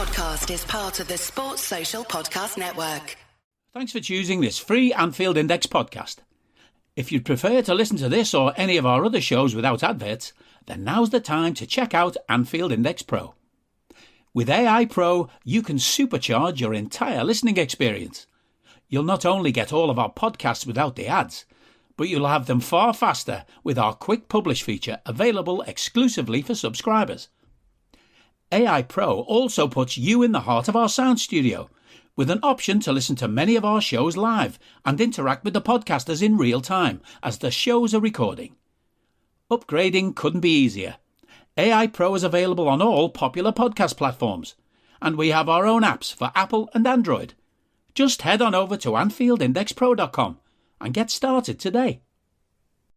podcast is part of the Sports Social Podcast Network. Thanks for choosing this free Anfield Index podcast. If you'd prefer to listen to this or any of our other shows without adverts, then now's the time to check out Anfield Index Pro. With AI Pro, you can supercharge your entire listening experience. You'll not only get all of our podcasts without the ads, but you'll have them far faster with our quick publish feature available exclusively for subscribers. AI Pro also puts you in the heart of our sound studio, with an option to listen to many of our shows live and interact with the podcasters in real time as the shows are recording. Upgrading couldn't be easier. AI Pro is available on all popular podcast platforms, and we have our own apps for Apple and Android. Just head on over to AnfieldIndexPro.com and get started today.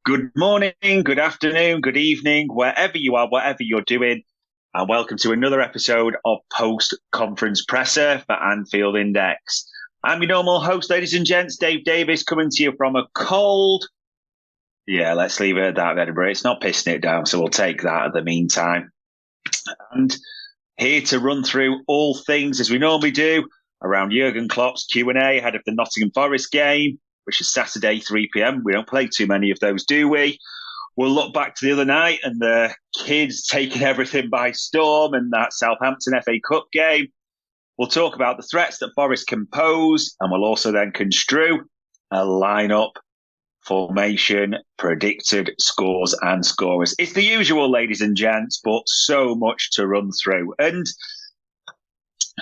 Good morning, good afternoon, good evening, wherever you are, whatever you're doing, and welcome to another episode of Post-Conference Presser for Anfield Index. I'm your normal host, ladies and gents, Dave Davis, coming to you from a cold... Yeah, let's leave it at that, Edinburgh. It's not pissing it down, so we'll take that at the meantime. And here to run through all things, as we normally do, around Jurgen Klopp's Q&A ahead of the Nottingham Forest game, which is Saturday, 3 p.m. We don't play too many of those, do we? We'll look back to the other night and the kids taking everything by storm and that Southampton FA Cup game. We'll talk about the threats that Forest can pose, and we'll also then construe a lineup, formation, predicted scores and scorers. It's the usual, ladies and gents, but so much to run through. And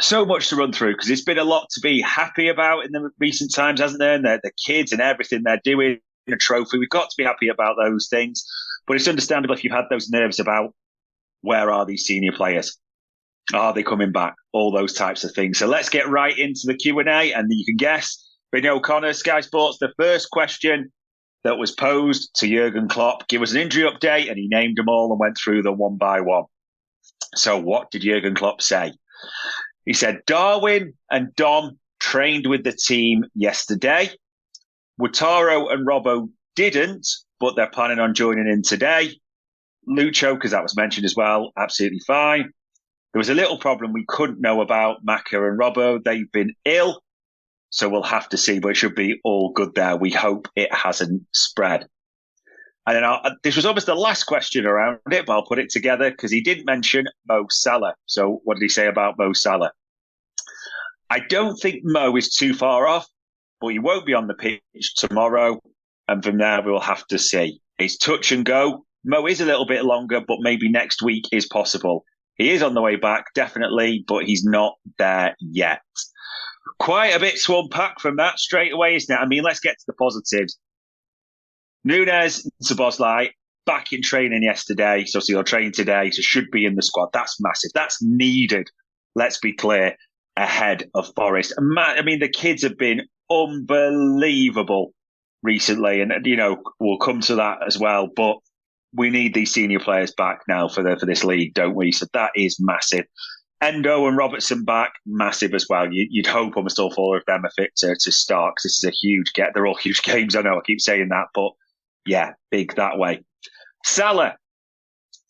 so much to run through because it's been a lot to be happy about in the recent times, hasn't there? And the kids and everything they're doing. A trophy. We've got to be happy about those things, but it's understandable if you've had those nerves about where are these senior players? Are they coming back? All those types of things. So let's get right into the Q&A, and you can guess. Vinny O'Connor, Sky Sports, the first question that was posed to Jurgen Klopp, give us an injury update, and he named them all and went through them one by one. So what did Jurgen Klopp say? He said, Darwin and Dom trained with the team yesterday. Wataru and Robbo didn't, but they're planning on joining in today. Lucho, because that was mentioned as well, absolutely fine. There was a little problem we couldn't know about Maka and Robbo. They've been ill, so we'll have to see, but it should be all good there. We hope it hasn't spread. And then this was almost the last question around it, but I'll put it together because he did mention Mo Salah. So what did he say about Mo Salah? I don't think Mo is too far off, but he won't be on the pitch tomorrow, and from there we will have to see. It's touch and go. Mo is a little bit longer, but maybe next week is possible. He is on the way back, definitely, but he's not there yet. Quite a bit to unpack from that straight away, isn't it? I mean, let's get to the positives. Nunes and Szoboszlai back in training yesterday, so he'll train today, so should be in the squad. That's massive. That's needed, let's be clear, ahead of Forest. I mean, the kids have been unbelievable recently, and we'll come to that as well, but we need these senior players back now for this league, don't we? So that is massive. Endo and Robertson back, massive as well. You'd hope almost all four of them are fit to start, because this is a huge get. They're all huge games, I know I keep saying that, but yeah, big that way. Salah,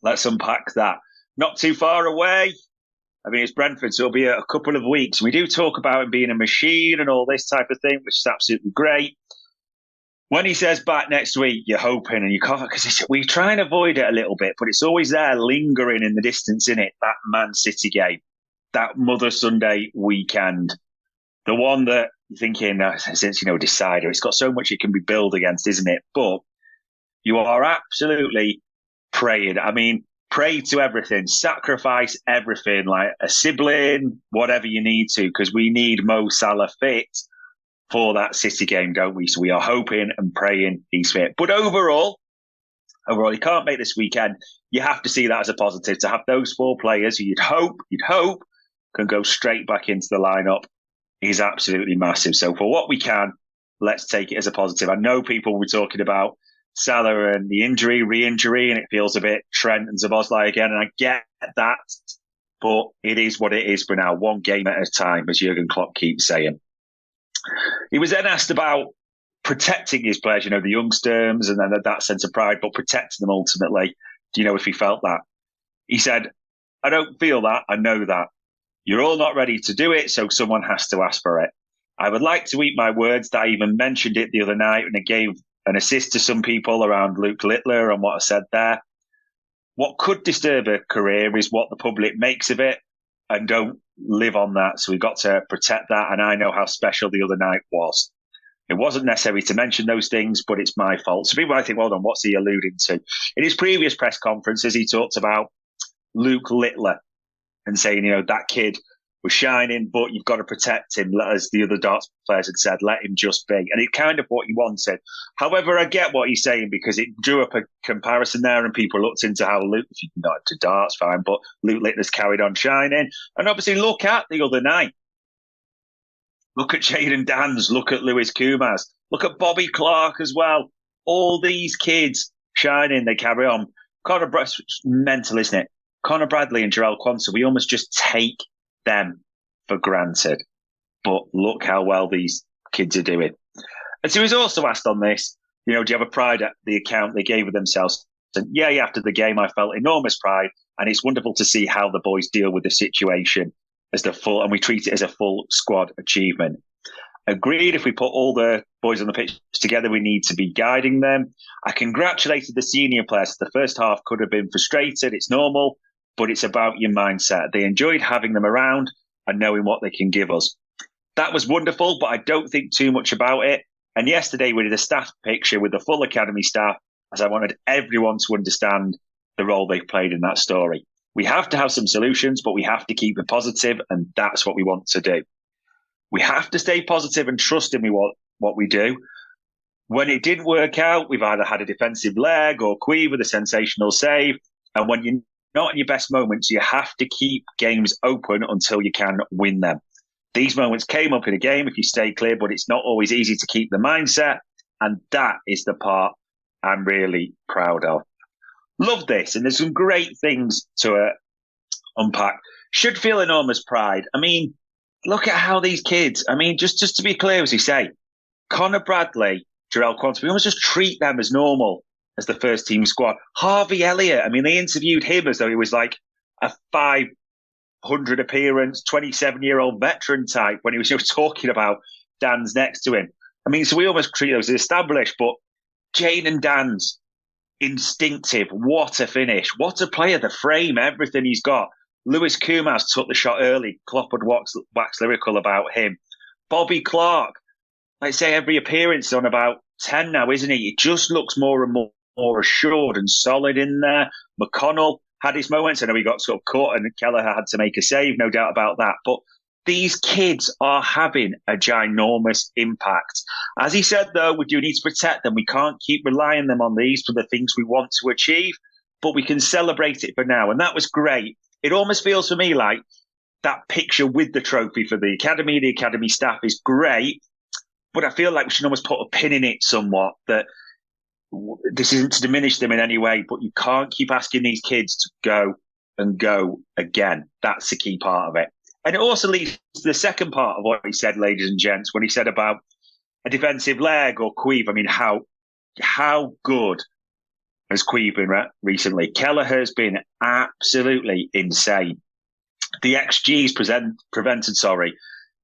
let's unpack that. Not too far away. I mean, it's Brentford, so it'll be a couple of weeks. We do talk about him being a machine and all this type of thing, which is absolutely great. When he says back next week, you're hoping, and you can't, because we try and avoid it a little bit, but it's always there lingering in the distance, isn't it? That Man City game, that Mother Sunday weekend, the one that you're thinking, since, decider, it's got so much it can be built against, isn't it? But you are absolutely praying. I mean, pray to everything, sacrifice everything, like a sibling, whatever you need to, because we need Mo Salah fit for that City game, don't we? So we are hoping and praying he's fit. But overall, he can't make this weekend. You have to see that as a positive, to have those four players who you'd hope can go straight back into the lineup is absolutely massive. So for what we can, let's take it as a positive. I know people were talking about Salah and the injury, re-injury, and it feels a bit Trent and Szoboszlai again, and I get that, but it is what it is for now, one game at a time, as Jurgen Klopp keeps saying. He was then asked about protecting his players, the youngsters, and then that sense of pride, but protecting them ultimately. Do you know if he felt that? He said, I don't feel that, I know that. You're all not ready to do it, so someone has to ask for it. I would like to eat my words that I even mentioned it the other night and I gave an assist to some people around Luke Littler and what I said there. What could disturb a career is what the public makes of it, and don't live on that. So we've got to protect that. And I know how special the other night was. It wasn't necessary to mention those things, but it's my fault. So people might think, well done, what's he alluding to? In his previous press conferences, he talked about Luke Littler and saying, that kid was shining, but you've got to protect him, as the other darts players had said, let him just be. And it's kind of what he wanted. However, I get what he's saying because it drew up a comparison there and people looked into how Luke, if you're not into darts, fine, but Luke Littler's carried on shining. And obviously look at the other night. Look at Jaden Dans, look at Lewis Kumas, look at Bobby Clark as well. All these kids shining, they carry on. Conor Bradley's mental, isn't it? Conor Bradley and Jarrell Quansah, we almost just take them for granted. But look how well these kids are doing. And so he was also asked on this, do you have a pride at the account they gave of themselves? And yeah, after the game, I felt enormous pride. And it's wonderful to see how the boys deal with the situation and we treat it as a full squad achievement. Agreed, if we put all the boys on the pitch together, we need to be guiding them. I congratulated the senior players. The first half could have been frustrated. It's normal, but it's about your mindset. They enjoyed having them around and knowing what they can give us. That was wonderful, but I don't think too much about it. And yesterday we did a staff picture with the full academy staff, as I wanted everyone to understand the role they've played in that story. We have to have some solutions, but we have to keep it positive, and that's what we want to do. We have to stay positive and trust in what we do. When it didn't work out, we've either had a defensive leg or Quee with a sensational save. And when you're not in your best moments, you have to keep games open until you can win them. These moments came up in a game if you stay clear, but it's not always easy to keep the mindset. And that is the part I'm really proud of. Love this. And there's some great things to unpack. Should feel enormous pride. I mean, look at how these kids, just to be clear, as you say, Conor Bradley, Jarrell Quansah, we almost just treat them as normal as the first team squad. Harvey Elliott, they interviewed him as though he was like a 500 appearance, 27-year-old veteran type when he was talking about Dan's next to him. So we almost treat those as established, but Jaden Dan's instinctive, what a finish, what a player, the frame, everything he's got. Lewis Kumas took the shot early. Klopp would wax lyrical about him. Bobby Clark, let's say every appearance is on about 10 now, isn't he? He just looks more and more assured and solid in there. McConnell had his moments. I know he got sort of caught and Kelleher had to make a save, no doubt about that. But these kids are having a ginormous impact. As he said, though, we do need to protect them. We can't keep relying on these for the things we want to achieve, but we can celebrate it for now. And that was great. It almost feels for me like that picture with the trophy for the academy staff is great, but I feel like we should almost put a pin in it somewhat, that this isn't to diminish them in any way, but you can't keep asking these kids to go and go again. That's the key part of it. And it also leads to the second part of what he said, ladies and gents, when he said about a defensive leg or Queeve. How good has Queeve been recently? Kelleher has been absolutely insane. The XG's prevented,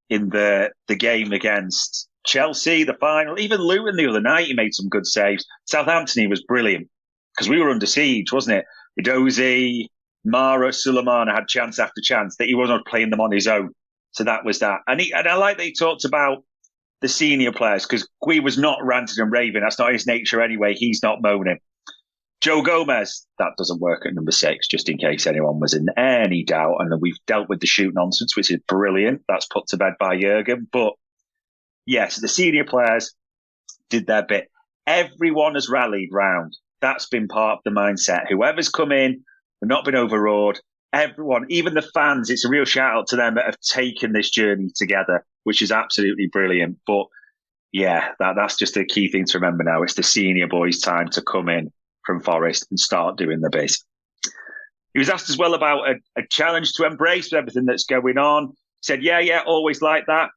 in the game against Chelsea, the final, even Luton the other night, he made some good saves. Southampton, he was brilliant because we were under siege, wasn't it? Edozie, Mara, Suleimana had chance after chance that he wasn't playing them on his own. So that was that. And I like that he talked about the senior players because Quee was not ranting and raving. That's not his nature anyway. He's not moaning. Joe Gomez, that doesn't work at number 6, just in case anyone was in any doubt. And we've dealt with the shoot nonsense, which is brilliant. That's put to bed by Jurgen. But yes, the senior players did their bit. Everyone has rallied round. That's been part of the mindset. Whoever's come in, they've not been overawed. Everyone, even the fans, it's a real shout out to them that have taken this journey together, which is absolutely brilliant. But yeah, that's just a key thing to remember now. It's the senior boys' time to come in from Forest and start doing the biz. He was asked as well about a challenge to embrace with everything that's going on. He said, yeah, always like that.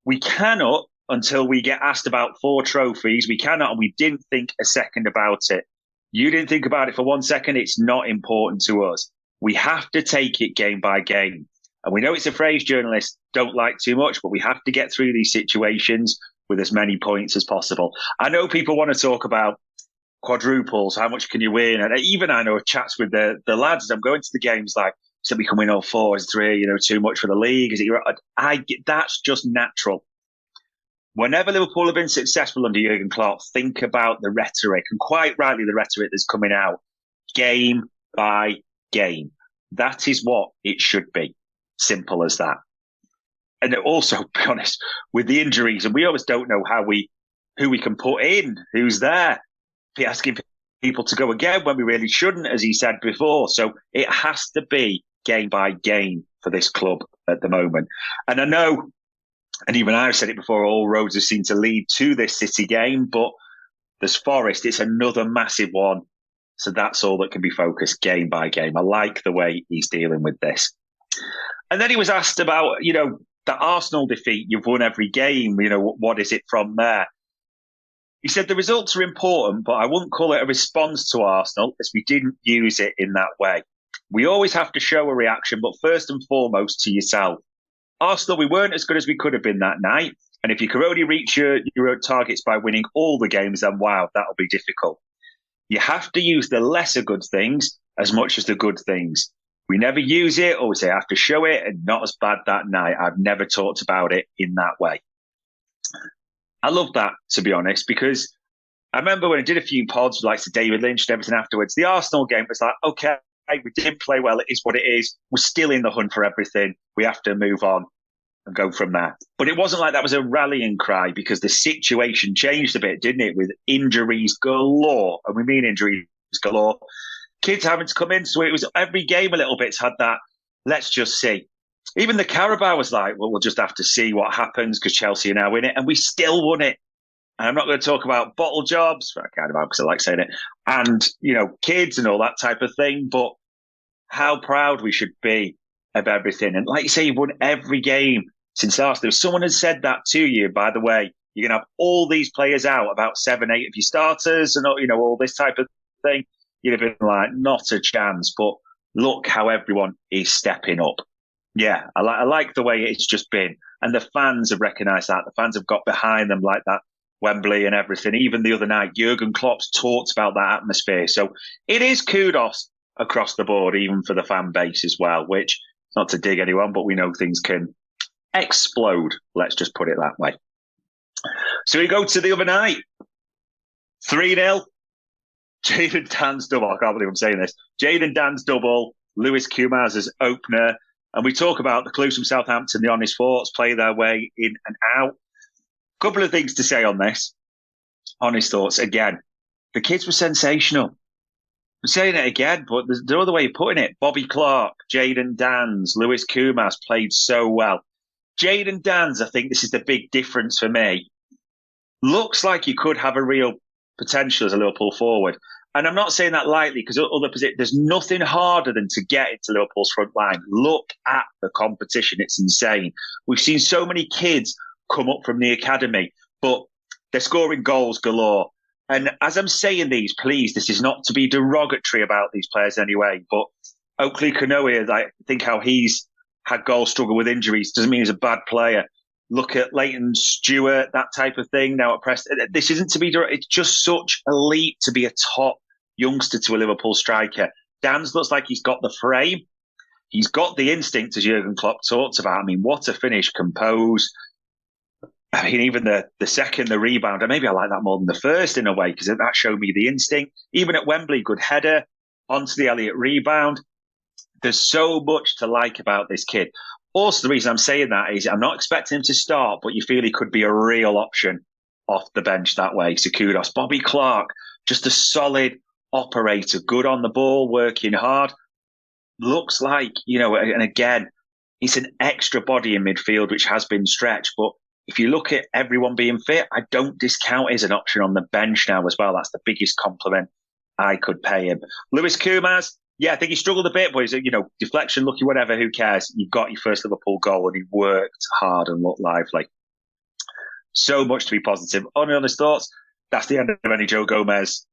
We cannot, until we get asked about 4 trophies, we cannot, and we didn't think a second about it. You didn't think about it for 1 second. It's not important to us. We have to take it game by game. And we know it's a phrase journalists don't like too much, but we have to get through these situations with as many points as possible. I know people want to talk about quadruples, how much can you win? And even I know chats with the lads as I'm going to the games like, so we can win all four, is three, too much for the league? Is it? That's just natural. Whenever Liverpool have been successful under Jurgen Klopp, think about the rhetoric, and quite rightly the rhetoric that's coming out, game by game. That is what it should be. Simple as that. And also, be honest, with the injuries, and we always don't know who we can put in, who's there. Asking people to go again when we really shouldn't, as he said before. So it has to be game by game for this club at the moment. And I know, and even I've said it before, all roads have seemed to lead to this City game, but there's Forest, it's another massive one. So that's all that can be focused game by game. I like the way he's dealing with this. And then he was asked about, the Arsenal defeat, you've won every game, what is it from there? He said the results are important, but I wouldn't call it a response to Arsenal as we didn't use it in that way. We always have to show a reaction, but first and foremost to yourself. Arsenal, we weren't as good as we could have been that night. And if you could only reach your targets by winning all the games, then wow, that'll be difficult. You have to use the lesser good things as much as the good things. We never use it, or we say I have to show it, and not as bad that night. I've never talked about it in that way. I love that, to be honest, because I remember when I did a few pods, like to David Lynch and everything afterwards, the Arsenal game was like, okay, we didn't play well. It is what it is. We're still in the hunt for everything. We have to move on and go from there. But it wasn't like that was a rallying cry, because the situation changed a bit, didn't it? With injuries galore. And we mean injuries galore. Kids having to come in. So it was every game a little bit's had that, let's just see. Even the Carabao was like, well, we'll just have to see what happens because Chelsea are now in it. And we still won it. And I'm not going to talk about bottle jobs, I kind of am because I like saying it, and, kids and all that type of thing. But how proud we should be of everything. And like you say, you've won every game since Arsenal. If someone had said that to you, by the way, you're going to have all these players out, about 7, 8 of your starters and, all this type of thing, you'd have been like, not a chance. But look how everyone is stepping up. Yeah, I like the way it's just been. And the fans have recognised that. The fans have got behind them like that, Wembley and everything. Even the other night, Jurgen Klopp's talked about that atmosphere. So it is kudos across the board, even for the fan base as well, which, not to dig anyone, but we know things can explode. Let's just put it that way. So we go to the other night. 3-0. Jade and Dan's double. I can't believe I'm saying this. Jade and Dan's double. Lewis Kumars as opener. And we talk about the clues from Southampton, the honest thoughts, play their way in and out. Couple of things to say on this. Honest thoughts. Again, the kids were sensational. I'm saying it again, but there's no other way of putting it. Bobby Clark, Jayden Danns, Lewis Kumas played so well. Jayden Danns, I think this is the big difference for me. Looks like he could have a real potential as a Liverpool forward. And I'm not saying that lightly, because there's nothing harder than to get into Liverpool's front line. Look at the competition. It's insane. We've seen so many kids come up from the academy, but they're scoring goals galore. And as I'm saying these, please, this is not to be derogatory about these players anyway, but Oakley Kanoe, I think how he's had goal struggle with injuries doesn't mean he's a bad player. Look at Leighton Stewart, that type of thing now at Preston. This isn't to be, it's just such a leap to be a top youngster to a Liverpool striker. Dan's looks like he's got the frame. He's got the instinct, as Jurgen Klopp talks about. I mean, what a finish, composed. I mean, even the second, the rebound, and maybe I like that more than the first in a way, because that showed me the instinct. Even at Wembley, good header onto the Elliott rebound. There's so much to like about this kid. Also, the reason I'm saying that is I'm not expecting him to start, but you feel he could be a real option off the bench that way. So kudos. Bobby Clark, just a solid operator, good on the ball, working hard. Looks like, and again, it's an extra body in midfield, which has been stretched. But if you look at everyone being fit, I don't discount as an option on the bench now as well. That's the biggest compliment I could pay him. Lewis Kumas, yeah, I think he struggled a bit, but he's, deflection, lucky, whatever, who cares? You've got your first Liverpool goal and he worked hard and looked lively. So much to be positive. Honest thoughts, that's the end of any Joe Gomez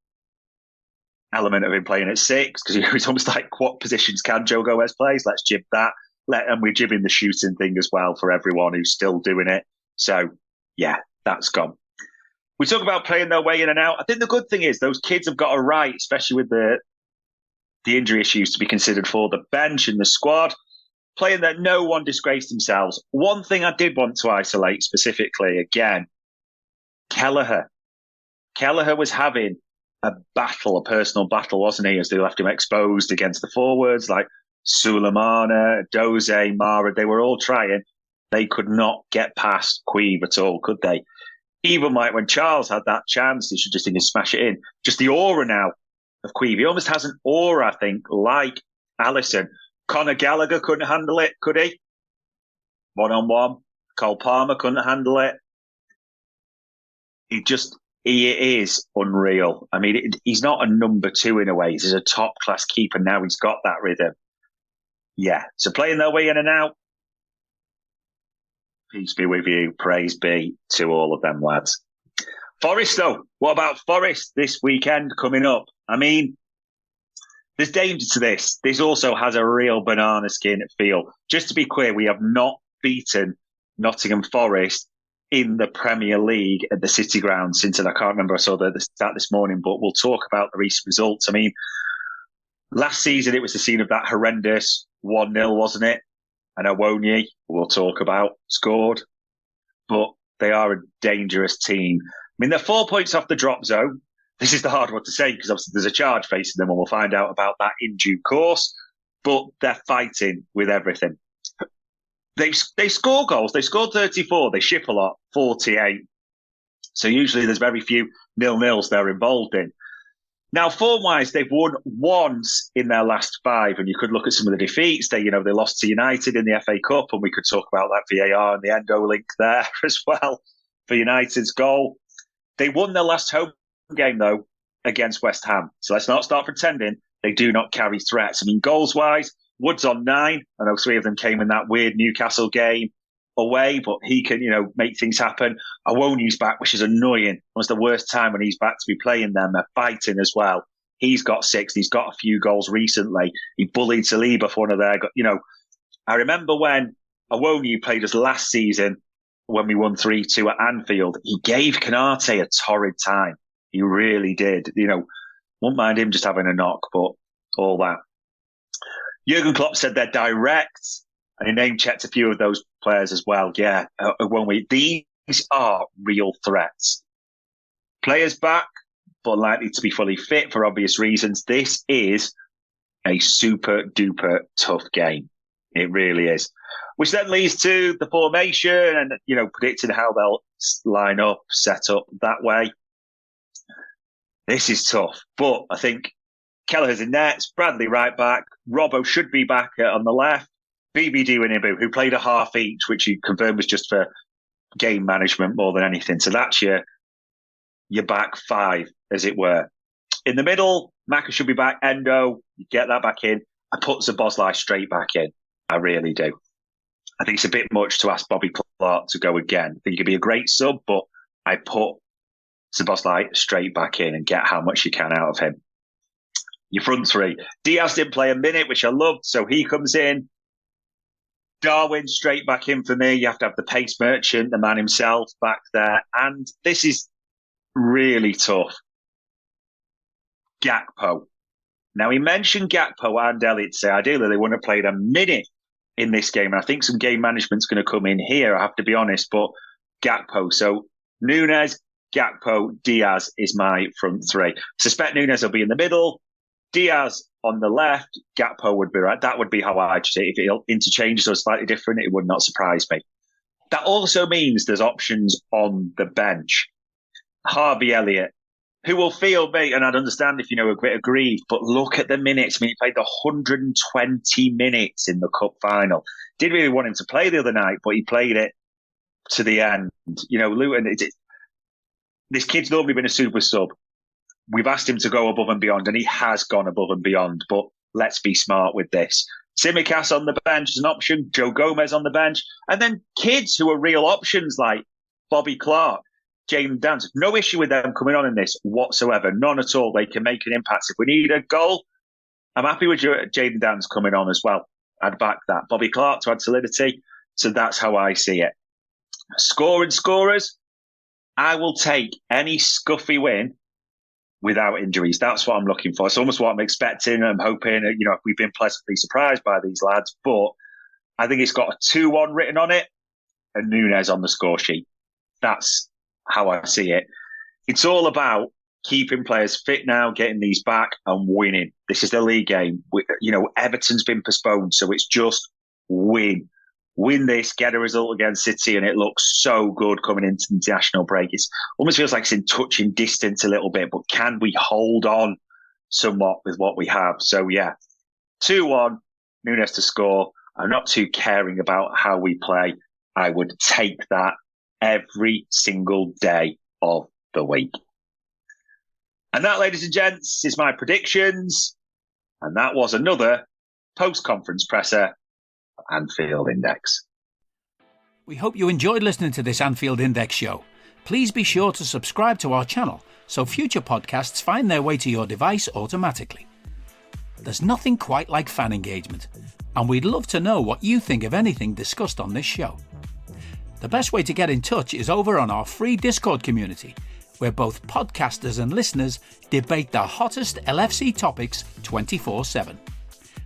element of him playing at 6, because he was almost like, what positions can Joe Gomez play? So let's jib that. And we're jibbing the shooting thing as well for everyone who's still doing it. So, yeah, that's gone. We talk about playing their way in and out. I think the good thing is those kids have got a right, especially with the injury issues, to be considered for the bench and the squad, playing that no one disgraced themselves. One thing I did want to isolate specifically, again, Kelleher. Kelleher was having a personal battle, wasn't he, as they left him exposed against the forwards like Sulemana, Doze, Mara. They were all trying. They could not get past Queeve at all, could they? Even like when Charles had that chance, he should just think and smash it in. Just the aura now of Queeve. He almost has an aura, I think, like Allison. Conor Gallagher couldn't handle it, could he? One-on-one. Cole Palmer couldn't handle it. He is unreal. I mean, he's not a number 2 in a way. He's a top-class keeper now. He's got that rhythm. Yeah. So playing their way in and out. Peace be with you. Praise be to all of them lads. Forest, though. What about Forest this weekend coming up? I mean, there's danger to this. This also has a real banana skin feel. Just to be clear, we have not beaten Nottingham Forest in the Premier League at the City Ground since, and I can't remember, I saw the stat this morning, but we'll talk about the recent results. I mean, last season it was the scene of that horrendous 1-0, wasn't it? And Awoniyi, we'll talk about, scored. But they are a dangerous team. I mean, they're 4 points off the drop zone. This is the hard one to say because obviously there's a charge facing them and we'll find out about that in due course. But they're fighting with everything. They score goals. They scored 34. They ship a lot, 48. So usually there's very few 0-0s they're involved in. Now, form-wise, they've won once in their last 5, and you could look at some of the defeats. They lost to United in the FA Cup, and we could talk about that VAR and the Endo link there as well for United's goal. They won their last home game, though, against West Ham. So let's not start pretending they do not carry threats. I mean, goals-wise, Wood's on 9. I know 3 of them came in that weird Newcastle game away, but he can, make things happen. Awoniyi's back, which is annoying. It was the worst time when he's back to be playing them. They're fighting as well. He's got 6. He's got a few goals recently. He bullied Saliba for one of their, I remember when Awoniyi played us last season when we won 3-2 at Anfield. He gave Canate a torrid time. He really did. Wouldn't mind him just having a knock, but all that. Jurgen Klopp said they're direct. And he name-checked a few of those players as well. Yeah, these are real threats. Players back, but likely to be fully fit for obvious reasons. This is a super-duper tough game. It really is. Which then leads to the formation and, predicting how they'll line up, set up that way. This is tough. But I think Kelleher's in nets, Bradley right back, Robbo should be back on the left. BBD and Ibu, who played a half each, which you confirmed was just for game management more than anything. So that's your back 5, as it were. In the middle, Maka should be back. Endo, you get that back in. I put Szoboszlai straight back in. I really do. I think it's a bit much to ask Bobby Clark to go again. I think he could be a great sub, but I put Szoboszlai straight back in and get how much you can out of him. Your front 3. Diaz didn't play a minute, which I loved, so he comes in. Darwin straight back in for me. You have to have the pace merchant, the man himself, back there. And this is really tough. Gakpo. Now, he mentioned Gakpo and Elliott say ideally they wouldn't have played a minute in this game. And I think some game management's going to come in here, I have to be honest. But Gakpo. So Nunes, Gakpo, Diaz is my front 3. Suspect Nunes will be in the middle. Diaz on the left, Gakpo would be right. That would be how I'd say it. If it interchanges or slightly different, it would not surprise me. That also means there's options on the bench. Harvey Elliott, who will feel, mate, and I'd understand if a bit aggrieved, but look at the minutes. I mean, he played the 120 minutes in the cup final. Didn't really want him to play the other night, but he played it to the end. Luton, this kid's normally been a super sub. We've asked him to go above and beyond, and he has gone above and beyond. But let's be smart with this. Tsimikas on the bench is an option. Joe Gomez on the bench. And then kids who are real options like Bobby Clark, Jayden Dance. No issue with them coming on in this whatsoever. None at all. They can make an impact. If we need a goal, I'm happy with Jayden Dance coming on as well. I'd back that. Bobby Clark to add solidity. So that's how I see it. Scorers, I will take any scuffy win without injuries. That's what I'm looking for. It's almost what I'm expecting. I'm hoping, we've been pleasantly surprised by these lads, but I think it's got a 2-1 written on it and Nunes on the score sheet. That's how I see it. It's all about keeping players fit now, getting these back and winning. This is the league game. Everton's been postponed, so it's just win. Win this, get a result against City, and it looks so good coming into the international break. It almost feels like it's in touching distance a little bit, but can we hold on somewhat with what we have? So, 2-1, Nunes to score. I'm not too caring about how we play. I would take that every single day of the week. And that, ladies and gents, is my predictions. And that was another post-conference presser Anfield Index. We hope you enjoyed listening to this Anfield Index show. Please be sure to subscribe to our channel so future podcasts find their way to your device automatically. There's nothing quite like fan engagement, and we'd love to know what you think of anything discussed on this show. The best way to get in touch is over on our free Discord community, where both podcasters and listeners debate the hottest LFC topics 24/7.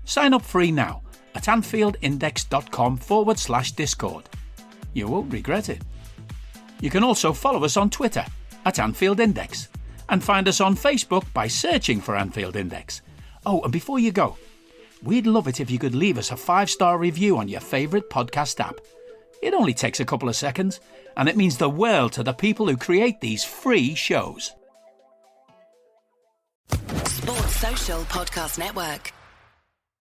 Sign up free now at AnfieldIndex.com/Discord. You won't regret it. You can also follow us on Twitter at Anfield Index and find us on Facebook by searching for Anfield Index. Oh, and before you go, we'd love it if you could leave us a 5-star review on your favourite podcast app. It only takes a couple of seconds, and it means the world to the people who create these free shows. Sports Social Podcast Network.